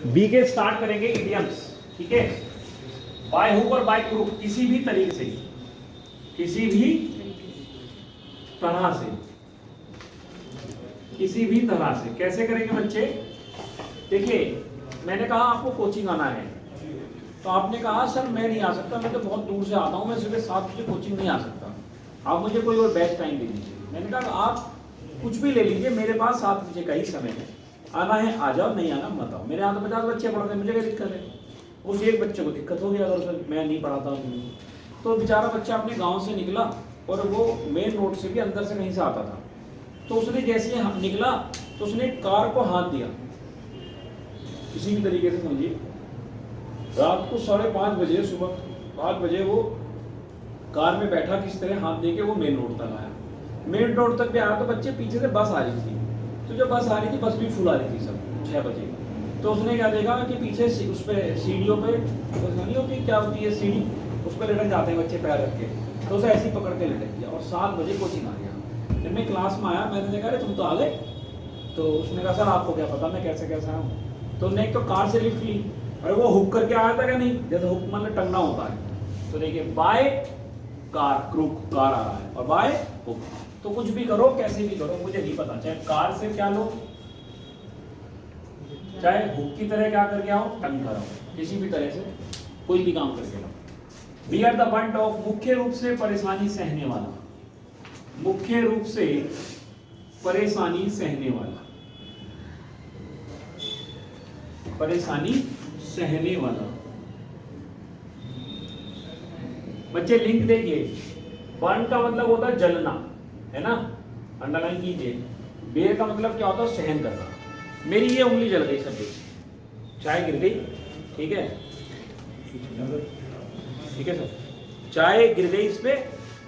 B के start करेंगे idioms, ठीक है। बाय हुक और बाय क्रूक, किसी भी तरीके से, किसी भी तरह से, किसी भी तरह से कैसे करेंगे बच्चे? देखिए मैंने कहा आपको कोचिंग आना है, तो आपने कहा सर मैं नहीं आ सकता, मैं तो बहुत दूर से आता हूँ, मैं सुबह 7 बजे कोचिंग नहीं आ सकता, आप मुझे कोई और बेस्ट टाइम दे दीजिए। मैंने कहा आप कुछ भी ले लीजिए, मेरे पास 7 बजे का ही समय है, आना है आ जाओ, नहीं आना मत आओ। मेरे यहाँ तो 50 बच्चे पढ़ते हैं, मुझे क्या दिक्कत है? उस एक बच्चे को दिक्कत होगी अगर उसे मैं नहीं पढ़ाता हूँ। तो बेचारा बच्चा अपने गाँव से निकला और वो मेन रोड से भी अंदर से कहीं से आता था, तो उसने जैसे ही निकला तो उसने कार को हाथ दिया, किसी भी तरीके से समझिए, रात को 5:30 बजे, सुबह 5 बजे वो कार में बैठा, किस तरह हाथ दे के वो मेन रोड तक आया। मेन रोड तक भी आया तो बच्चे पीछे से बस आ रही थी, तो जब बस आ रही थी बस भी फुल आ रही थी सब 6 बजे। तो उसने क्या देखा कि पीछे उस पर सीढ़ियों पे नहीं होती, क्या होती है सीढ़ी, उस पर लटक जाते हैं बच्चे पैर रख के, तो उसे ऐसे ही पकड़ के लटक गया और 7 बजे कोचिंग आ गया। जब मैं क्लास में आया मैंने देखा अरे तुम तो आ गए, तो उसने कहा सर आपको क्या पता मैं कैसे कैसे आया हूँ। तो उसने एक तो कार से लिफ्ट ली, अरे वो हुक करके आया था क्या? नहीं, जैसे हुक मतलब टंगना होता है। तो देखिए बाय कार, क्रूक कार आ रहा है, और बाय हुक, तो कुछ भी करो कैसे भी करो मुझे नहीं पता, चाहे कार से क्या लो, चाहे हुक की तरह क्या करके आओ, टंग कर आओ, किसी भी तरह से कोई भी काम करके लाओ। We are the brunt of, मुख्य रूप से परेशानी सहने वाला, मुख्य रूप से परेशानी सहने वाला, परेशानी सहने वाला। बच्चे लिंक देखिए, बर्न का मतलब होता है जलना, है ना, अंडरलाइन कीजिए। बेर का मतलब क्या होता है? सहन करना। मेरी ये उंगली जल गई सब, चाय गिर गई, ठीक है, ठीक है सर, चाय गिर गई इस पे,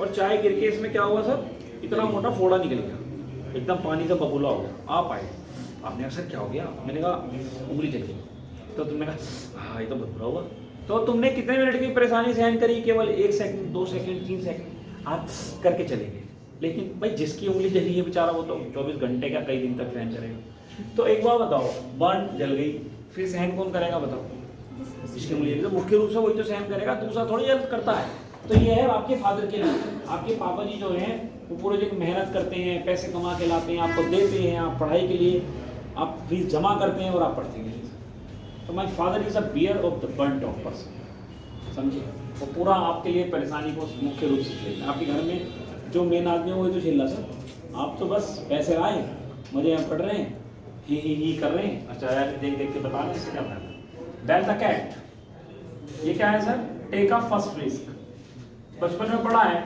और चाय गिर के इसमें क्या हुआ सर? इतना मोटा फोड़ा निकल गया, एकदम पानी से बबूला हो गया। आप आए, आपने कहा सर क्या हो गया? मैंने कहा उंगली जल गई। तो तुमने कहा हाँ ये तो बहुत बुरा हुआ। तो तुमने कितने मिनट की परेशानी सहन करी? केवल 1 सेकंड, 2 सेकंड, 3 सेकंड आप करके चले गए। लेकिन भाई जिसकी उंगली जली है बेचारा, वो तो 24 घंटे क्या कई दिन तक सहन करेगा। तो एक बार बताओ, बर्न जल गई, फिर सहन कौन करेगा बताओ? जिसकी उंगली जली, तो मुख्य रूप से वही तो सहन करेगा, दूसरा थोड़ी हेल्प करता है। तो ये है आपके फादर के लिए, आपके पापा जी जो हैं वो पूरे दिन मेहनत करते हैं, पैसे कमा के लाते हैं, आपको देते हैं, आप पढ़ाई के लिए आप फीस जमा करते हैं और आप पढ़ते हैं। तो my father is a bear of the brunt of person, समझिए, वो पूरा आपके लिए परेशानी को मुख्य रूप से झेलना। आपके घर में जो मेन आदमी है वही तो झेल रहा सर, आप तो बस पैसे आए, मजे यहाँ पढ़ रहे हैं, ही कर रहे हैं, अच्छा यार देख देख के बता रहे हैं, इससे क्या फायदा। बैल द कैट, ये क्या है sir? Take a first risk, बचपन में पढ़ा है,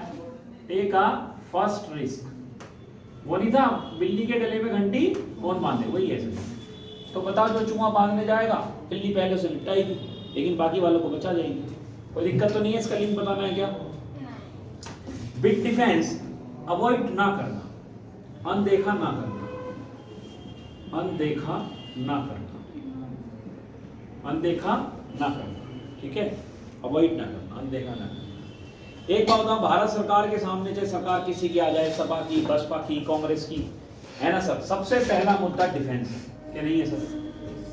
टेक अ फर्स्ट रिस्क, वो नहीं था बिल्ली के गले में घंटी कौन बांधे, वही है सर। तो बताओ जो चूहा भागने जाएगा, बिल्ली पहले से लिपटाएगी, लेकिन बाकी वालों को बचा जाएगी, कोई दिक्कत तो नहीं है। इसका लिंक बताना है क्या? बिग डिफेंस, अवॉइड ना करना, अनदेखा ना करना, अनदेखा ना करना, अनदेखा ना करना, ठीक है, अवॉइड ना करना, अनदेखा ना करना। एक बात बताओ, भारत सरकार के सामने चाहे सरकार किसी की आ जाए, सपा की, बसपा की, कांग्रेस की, है ना सर, सबसे पहला मुद्दा डिफेंस है, क्या नहीं है सर?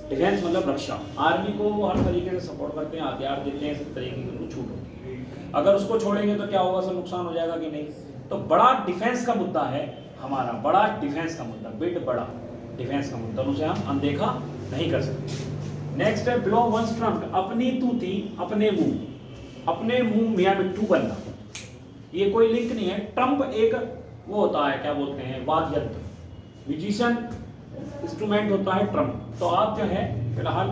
डिफेंस मतलब रक्षा। आर्मी को वो हर तरीके से सपोर्ट करते हैं, हथियार देते हैं, सब तरीके की उनको छूट होती है। अगर उसको छोड़ेंगे तो क्या होगा सर? नुकसान हो जाएगा कि नहीं? तो बड़ा डिफेंस का मुद्दा है हमारा, बड़ा डिफेंस का मुद्दा, बिड बड़ा डिफेंस का मुद्दा, उसे हम अनदेखा नहीं कर सकते। नेक्स्ट है बिलो वंस ट्रम्प, अपनी तूती अपने मुंह, अपने मुंह मियां मिट्टू बनना। ये कोई लिंक नहीं है। ट्रम्प एक वो होता है, क्या बोलते हैं, वाद्य यंत्र, म्यूजिशियन इंस्ट्रूमेंट होता है ट्रम्प। तो आप जो है फिलहाल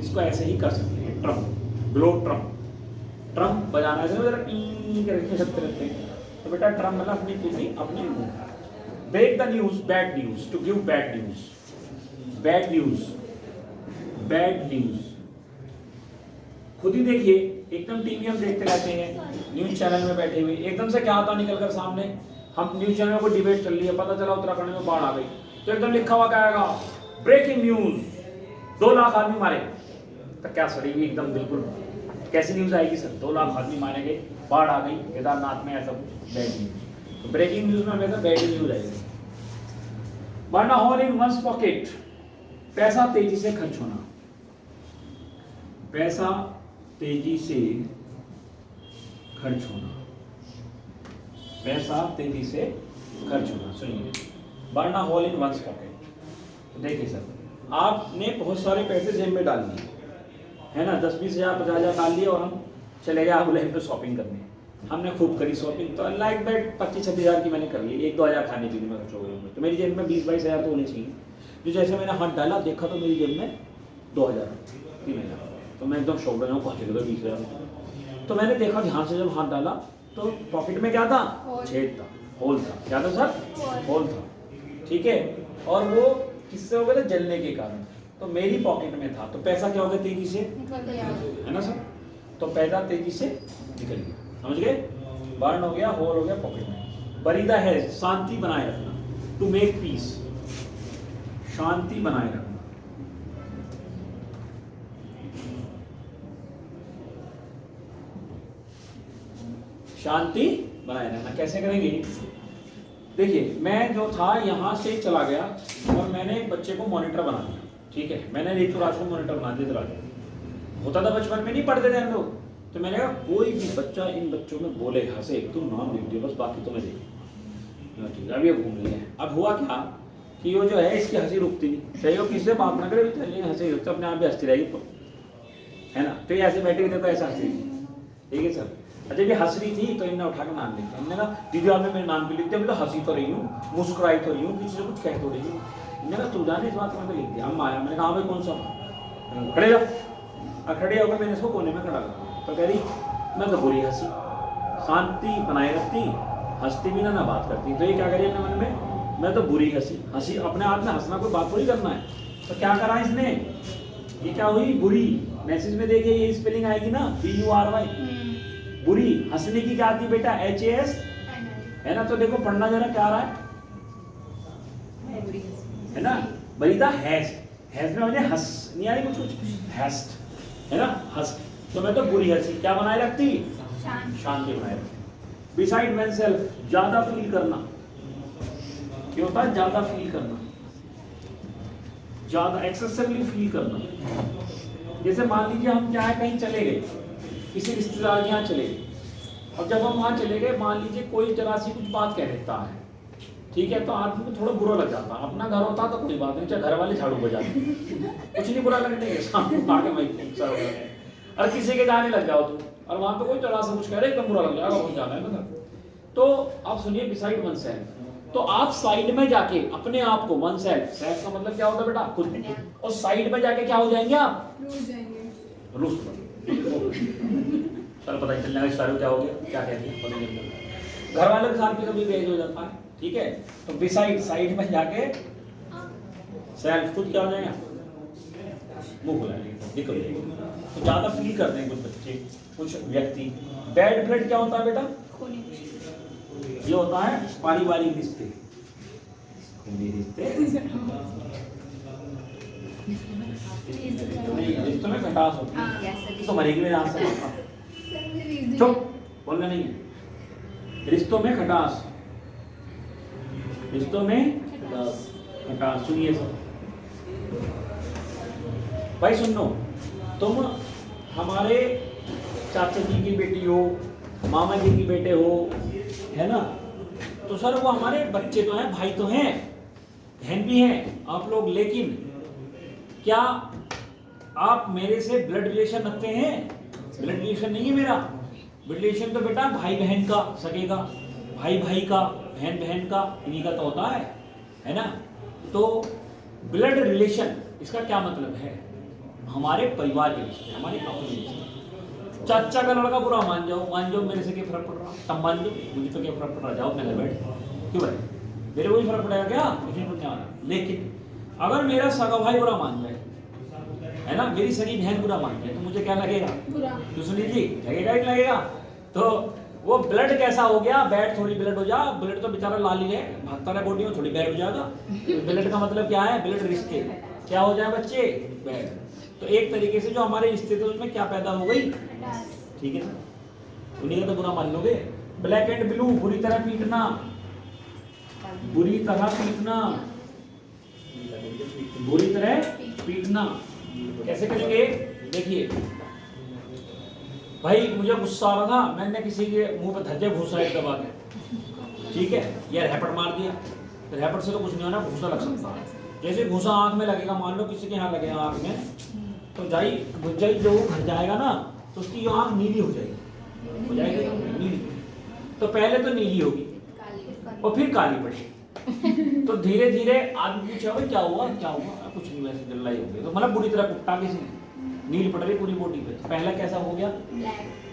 इसको ऐसे ही कर सकते हैं, ट्रम्प, ब्लो ट्रम्प, ट्रम्प बजाना है जरा करके सकते रहते हैं। तो बेटा ट्रम्प मतलब अपनी तूती अपने मुंह। Break the news, bad news, to give bad news, bad news, bad news. खुद ही देखिए, एकदम टीवी हम देखते रहते हैं, न्यूज चैनल में बैठे हुए, एकदम से क्या आता निकलकर सामने, हम न्यूज चैनल में कोई डिबेट चल रही है, पता चला उत्तराखंड में बाढ़ आ गई, तो एकदम लिखा हुआ क्या आएगा? ब्रेकिंग न्यूज, 2 लाख आदमी मारे। तो क्या सड़ी हुई एकदम बिल्कुल कैसी न्यूज आएगी सर? 2 लाख आदमी मारे गए, बाढ़ आ गई केदारनाथ में, ऐसा कुछ बैड न्यूज। तो ब्रेकिंग न्यूज में हमेशा बैड न्यूज आएगी। वरना होल इन वंस पॉकेट, पैसा तेजी से खर्च होना, पैसा तेजी से खर्च होना, पैसा तेजी से खर्च होना। सुनिए, burn a hole in one's pocket. देखिए सर, आपने बहुत सारे पैसे जेब में डाल दिए, है ना, 10-20 हज़ार 50 हज़ार डाल लिए और हम चले गए आबू लहम पे शॉपिंग करने। हमने खूब करी शॉपिंग, तो लाइक बैट 25-26 हज़ार की मैंने कर ली, 1-2 हज़ार खाने पीने में खर्च हो गए होंगे, तो मेरी जेब में 20-22 हज़ार तो होने चाहिए। जो जैसे मैंने हाथ डाला, देखा तो मेरी जेब में 2,000-3,000, तो मैं एकदम शौक रहा हूँ, पहुँच गया 20,000। तो मैंने देखा ध्यान से, जब हाथ डाला तो पॉकेट में क्या था, छेद था, होल था। क्या था सर? होल था, ठीक है। और वो किससे हो गया था? जलने के कारण। तो मेरी पॉकेट में था, तो पैसा क्या हो गया? तेजी से, है ना सर? तो पैसा तेजी से निकल गया, समझ गए? बर्न हो गया, होल हो गया पॉकेट में। बरीदा है शांति बनाए रखना, टू मेक पीस, शांति बनाए रखना। शांति बनाए रखना कैसे करेंगे? देखिए, मैं जो था यहाँ से चला गया और मैंने एक बच्चे को मॉनिटर बना दिया, ठीक है। मैंने ऋतुराज को मॉनिटर बना दिया। होता था बचपन में, नहीं पढ़ते थे हम लोग, तो मैंने कहा कोई भी बच्चा इन बच्चों में बोले, हंसे, तुम नाम लिख दियो बस, बाकी तुम्हें देखो, ठीक है। अब ये घूम लिया। अब हुआ क्या कि वो जो है, इसकी हंसी रुकती नहीं, सही हो, किससे बात ना करे, हंसी रुकती, अपने आप भी हंसती रहेगी, है ना। तो ये ऐसे बैठे हुए देखो, ऐसा हंसी, ठीक है सर। अच्छा, ये हंस रही थी तो इनने उठा कर नाम लिख दिया। हमने कहा दीदी आपने मेरे नाम भी लिख दिया, मैं तो हंसी तो रही हूँ, मुस्कुराई तो रही हूँ, किसी से कुछ कह तो रही हूँ। मैंने कहा तू जाने, इस बात में तो लिख दिया। हम आया, मैंने कहा भाई कौन सा? खड़े जाओ। खड़े होकर मैंने इसको कोने में खड़ा कर दिया। तो कह रही मैं तो बुरी हंसी, शांति बनाए रखती, हंसती भी ना बात करती। तो ये क्या करिए अपने मन में, मैं तो बुरी हंसी। अपने आप में हंसना कोई बात थोड़ी करना है। तो क्या करा इसने, ये क्या हुई? बुरी। मैसेज में देखिए ये स्पेलिंग आएगी ना, BURY, बुरी। हंसने की क्या आती है बेटा? HAS, है ना। तो देखो पढ़ना जरा क्या आ रहा है ना। बरीदा हैज में मुझे हंस नहीं आ रही, कुछ हैस्ट, है ना, हंस। तो मैं तो बुरी हंसी क्या बनाए रखती? शांति बनाए रखती। बिसाइड वन सेल्फ, ज्यादा फील करना। क्या होता है? ज्यादा फील करना, ज्यादा एक्सेसिवली फील करना। जैसे मान लीजिए हम क्या है, कहीं चले गए, किसी रिश्तेदार के यहाँ चले गए, और जब हम वहाँ चले गए, मान लीजिए कोई जरा सी कुछ बात कह देता है, ठीक है, तो आदमी को थोड़ा बुरा लग जाता। अपना घर होता तो कोई बात नहीं, चाहे घर वाले झाड़ू बजाते, कुछ नहीं बुरा लगने के, सामने आके मैं और किसी के जाने लग जाओ तुम, और वहाँ पे कोई जरा सा कुछ कह रहे, एकदम बुरा लग जाएगा, बहुत जाना है ना। तो आप सुनिए, बिसाइड वन सेल्फ, तो आप साइड में जाके अपने आप को, वन सेल्फ, सेल्फ का मतलब क्या होता है बेटा? खुद। और साइड में जाके क्या हो जाएंगे आप? रूस सर पता ही चलने का क्या हो गया, क्या कहते हैं, पता नहीं चलता। घर वालों के साथ भी कभी बेज हो जाता है, ठीक है। तो बिसाइड, साइड में जाके सेल्फ, खुद क्या हो जाएगा? मुंह खुला निकल। तो ज्यादा फील करते हैं कुछ बच्चे, कुछ व्यक्ति। बैड ब्लड क्या होता है बेटा? ये होता है पारिवारिक रिश्ते, रिश्तों में खटास होती है। तो मरेगी मेरे आंसर, चुप, बोलना नहीं है। रिश्तों में खटास, रिश्तों में खटास। सुनिए सब भाई, सुन लो, तुम हमारे चाचा जी की बेटी हो, मामा जी की बेटे हो, है ना, तो सर वो हमारे बच्चे तो हैं, भाई तो हैं, बहन भी हैं आप लोग, लेकिन क्या आप मेरे से ब्लड रिलेशन रखते हैं? ब्लड रिलेशन नहीं है मेरा। ब्लड रिलेशन तो बेटा भाई बहन का, सगे का, भाई भाई का, बहन बहन का, इन्हीं का तो होता है ना। तो ब्लड रिलेशन, इसका क्या मतलब है? हमारे परिवार के रिश्ते, हमारे अपने रिश्ते। चाचा का लड़का बुरा मान जाओ, मेरे से क्या फर्क पड़ रहा? तब मान जाओ, मुझे तो क्या फर्क पड़ रहा? जाओ अपने घर बैठ, क्यों भाई, मेरे को भी फर्क पड़ेगा क्या? मुझे कुछ नहीं आना। लेकिन अगर मेरा सगा भाई बुरा मान जाए, है ना, मेरी सगी बहन बुरा मान जाए, तो मुझे क्या लगेगा? बुरा। तो सुनील जी, लगेगा ही लगेगा। तो वो ब्लड कैसा हो गया? बैड थोड़ी ब्लड हो जा, ब्लड तो बेचारा लाल ही है, भागता रहा बॉडी में, थोड़ी बैड हो जाएगा। ब्लड का मतलब क्या है? ब्लड रिश्ते क्या हो जाए बच्चे? बैड। तो एक तरीके से जो हमारे रिश्ते थे उसमें क्या पैदा हो गई? ठीक है, उन्हीं का तो बुरा मान लोगे। ब्लैक एंड ब्लू, बुरी तरह पीटना, बुरी तरह पीटना, बुरी तरह पीटना। कैसे करेंगे? देखिए, भाई मुझे गुस्सा आ रहा था, मैंने किसी के मुंह पे धज्जे भूसा एक दबा के, ठीक है, या रैपट मार दिया, तो रैपट से तो कुछ नहीं होना, भूसा लग सकता है। जैसे भूसा आंख में लगेगा, मान लो किसी के यहाँ लगेगा आंख में, तो जाई भुजाई जो भर जाएगा ना, तो उसकी आंख नीली हो जाएगी, हो जाएगी नीली। तो पहले तो नीली होगी और फिर काली पड़ेगी। तो धीरे धीरे आदमी पूछा भाई क्या हुआ क्या हुआ, कुछ नहीं वैसे जल्ला ही हो गया, तो मतलब बुरी तरह कुट्टा किसी नील पड़ रही पूरी बॉडी पे। पहला कैसा हो गया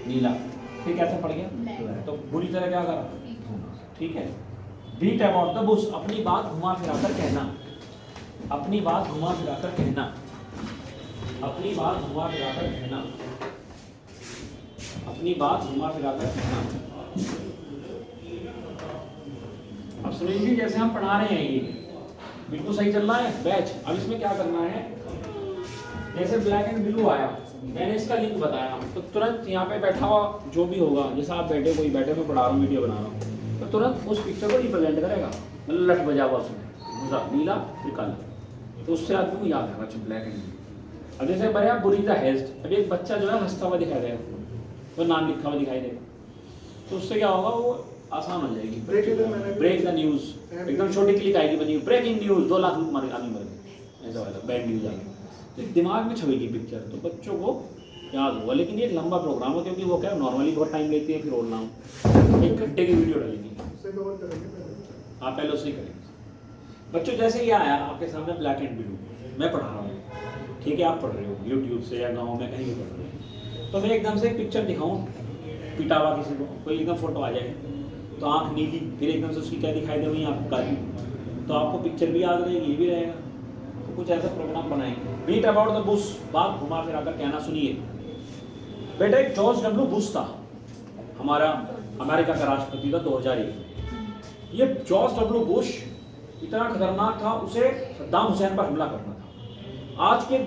नीला, फिर कैसा पड़ गया, तो बुरी तरह क्या करा, ठीक है। बीट अबाउट द बुश, अपनी बात घुमा फिराकर कहना, अपनी बात घुमा फिराकर कहना, अपनी बात घुमा फिराकर कहना, अपनी बात घुमा फिराकर कहना। अब सुनील जैसे हम पढ़ा रहे हैं, ये बिल्कुल सही चल रहा है बैच। अब इसमें क्या करना है, जैसे ब्लैक एंड ब्लू आया, मैंने इसका लिंक बताया, तो तुरंत यहाँ पे बैठा हुआ जो भी होगा, जैसे आप बैठे कोई बैठे, मैं पढ़ा रहा हूँ वीडियो बना रहा हूँ, तो तुरंत उस पिक्चर को रिप्रेजेंट करेगा, मतलब लट बजा हुआ उसमें नीला फिर काला, तो उससे आदमी को याद है अच्छा ब्लैक एंड ब्लू। अब जैसे बड़े बुरी द हेस्ट, अभी एक बच्चा जो है हंसता हुआ दिखाई देगा, वो नाम लिखा हुआ दिखाई देगा, तो उससे क्या होगा, वो आसान हो जाएगी। ब्रेक द न्यूज़, एकदम छोटी क्लिक आएगी बनी, ब्रेकिंग न्यूज़ 2 लाख आदमी मर गए, ऐसा वाला बैड न्यूज़ आ गया, तो दिमाग में छपेगी पिक्चर, तो बच्चों को याद होगा। लेकिन ये एक लंबा प्रोग्राम है, क्योंकि वो क्या नॉर्मली बहुत टाइम लेती है, फिर और ना हो 1 घंटे की वीडियो डालेंगे, आप पहले उससे करेंगे। बच्चों जैसे ये आया आपके सामने ब्लैक एंड ब्लू, मैं पढ़ा रहा हूँ, ठीक है, आप पढ़ रहे हो यूट्यूब से या गाँव में कहीं भी पढ़ रहे हो, तो मैं एकदम से एक पिक्चर दिखाऊँ पिटावा किसी को, कोई एकदम फोटो आ जाए, तो आँख नीली, फिर एकदम से उसकी क्या दिखाई दे, वही आँख काली, तो आपको पिक्चर भी याद रहेगी, ये भी रहेगा। तो कुछ ऐसा प्रोग्राम बनाएंगे। बीट अबाउट द बुश, बात घुमा फिरा कर कहना। सुनिए बेटा, एक जॉर्ज डब्ल्यू बुश था, हमारा अमेरिका का राष्ट्रपति था 2001। ये जॉर्ज डब्ल्यू बुश इतना खतरनाक था, उसे सद्दाम हुसैन पर हमला करना था। आज के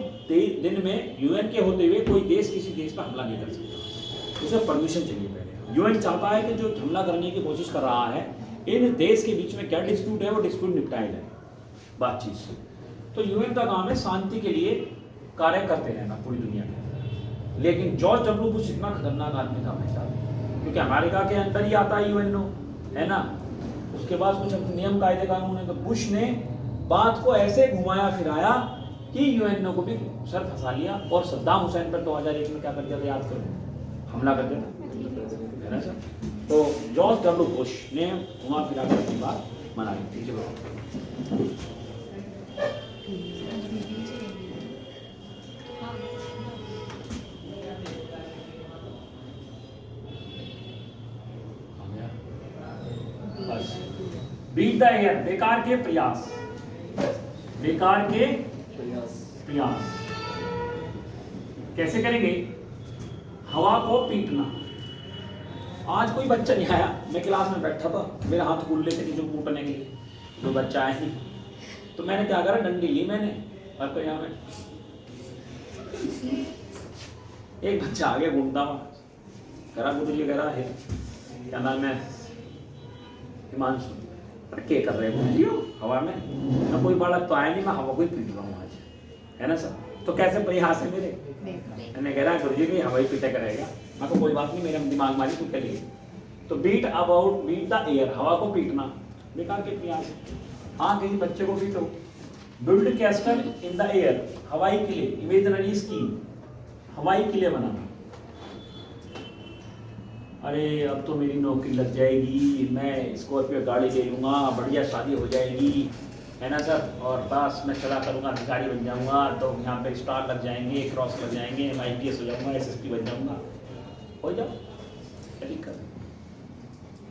दिन में यूएन के होते हुए कोई देश किसी देश पर हमला नहीं कर सकता, उसे परमिशन चाहिए पहले। यूएन चाहता है कि जो हमला करने की कोशिश कर रहा है, इन देश के बीच में क्या डिस्प्यूट है वो डिस्प्यूट निपटाया जाए बातचीत से। तो यूएन का काम है शांति के लिए कार्य करते रहना पूरी दुनिया के अंदर। लेकिन जॉर्ज डब्ल्यू बुश इतना खतरनाक आदमी था भाई साहब, क्योंकि अमेरिका के अंदर ही आता है यूएनओ, है ना, उसके बाद कुछ नियम कायदे कानून है, तो बुश ने बात को ऐसे घुमाया फिराया कि यूएनओ को भी सर फंसा लिया, और सद्दाम हुसैन पर 2001 में क्या कर दिया था, याद करो, हमला कर दिया था, है ना सर। तो जॉर्ज डब्ल्यू बुश ने घुमा फिरा कर अपनी बात मनाई थी। चलो बस, बीट द एयर, बेकार के प्रयास, बेकार के प्रयास कैसे करेंगे, हवा को पीटना। आज कोई बच्चा नहीं आया, मैं क्लास में बैठा था, मेरे हाथ खुल लेते थे जो कूटने के लिए, तो बच्चा आया नहीं, तो मैंने क्या करा, डंडी ली मैंने, और तो यहाँ में एक बच्चा आगे घूमता हुआ करा, गुरुजी करा है, क्या नाम है, हिमांशु, अरे क्या कर रहे हैं गुरुजी हवा में, ना कोई बालक तो आया नहीं, मैं हवा को ही पीट रहा हूँ आज, है ना सर। तो कैसे प्रयास है मेरे, मैंने कह रहा गुरुजी की हवाई पीटा करेगा, मैं को कोई बात नहीं, मेरा दिमाग मारी तू करिए। तो beat about, beat the air, हवा को पीटना, बेकार के प्रयास। हाँ, किसी बच्चे को पीटो। Build castle in the air, हवाई किले, इमेजिनरी स्कीम, हवाई किले बनाना। अरे अब तो मेरी नौकरी लग जाएगी, मैं स्कॉर्पियो गाड़ी ले लूँगा, बढ़िया शादी हो जाएगी, है ना सर, और बस मैं चला करूँगा, अधिकारी बन जाऊँगा, तो यहाँ पे स्टार लग जाएंगे, क्रॉस लग जाएंगे, मैं IPS हो जाऊँगा, SSP बन जाऊँगा, हो जाओ, क्या दिक्कत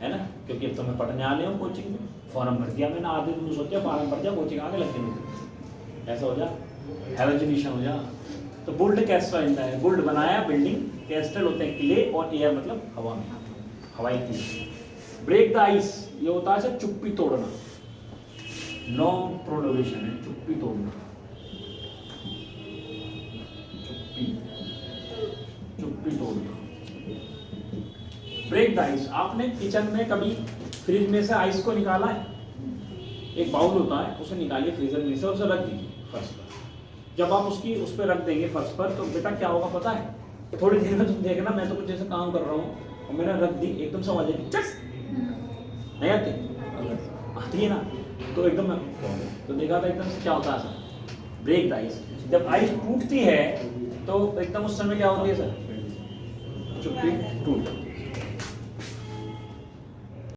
है ना। क्योंकि अब तो मैं पढ़ने आ रहा हूँ कोचिंग में, फॉर्म भर दिया मैंने, आधे दिन सोचा फॉर्म भर दिया, कोचिंग आगे लग गई, ऐसा हो जा, हेलोजिनेशन हो जा। तो built castle in the air, built बनाया बिल्डिंग, कैस्टल होते हैं किले, और एयर मतलब हवा में, हवाई किले। ब्रेक द आइस, ये होता है सर चुप्पी तोड़ना, लॉन्ग प्रोलोगेशन है, चुप्पी तोड़ना, चुप्पी तोड़ना। ब्रेक द आइस, आपने किचन में कभी फ्रिज में से आइस को निकाला है, एक बाउल होता है, उसे निकालिए फ्रीजर में से, उसे रख दीजिए फर्श पर। जब आप उस पर रख देंगे फर्श पर, तो बेटा क्या होगा पता है, थोड़ी देर में तुम देखना, मैं तो कुछ ऐसा काम कर रहा हूँ और मैंने रख दी, एकदम से आवाज आई चट, नहीं आती? आती है ना, तो एकदम तो देखा था एकदम से क्या होता है सर, ब्रेक द आइस। जब आइस टूटती है तो एकदम उस समय क्या होती है सर, चुप्पी टूट जाती है।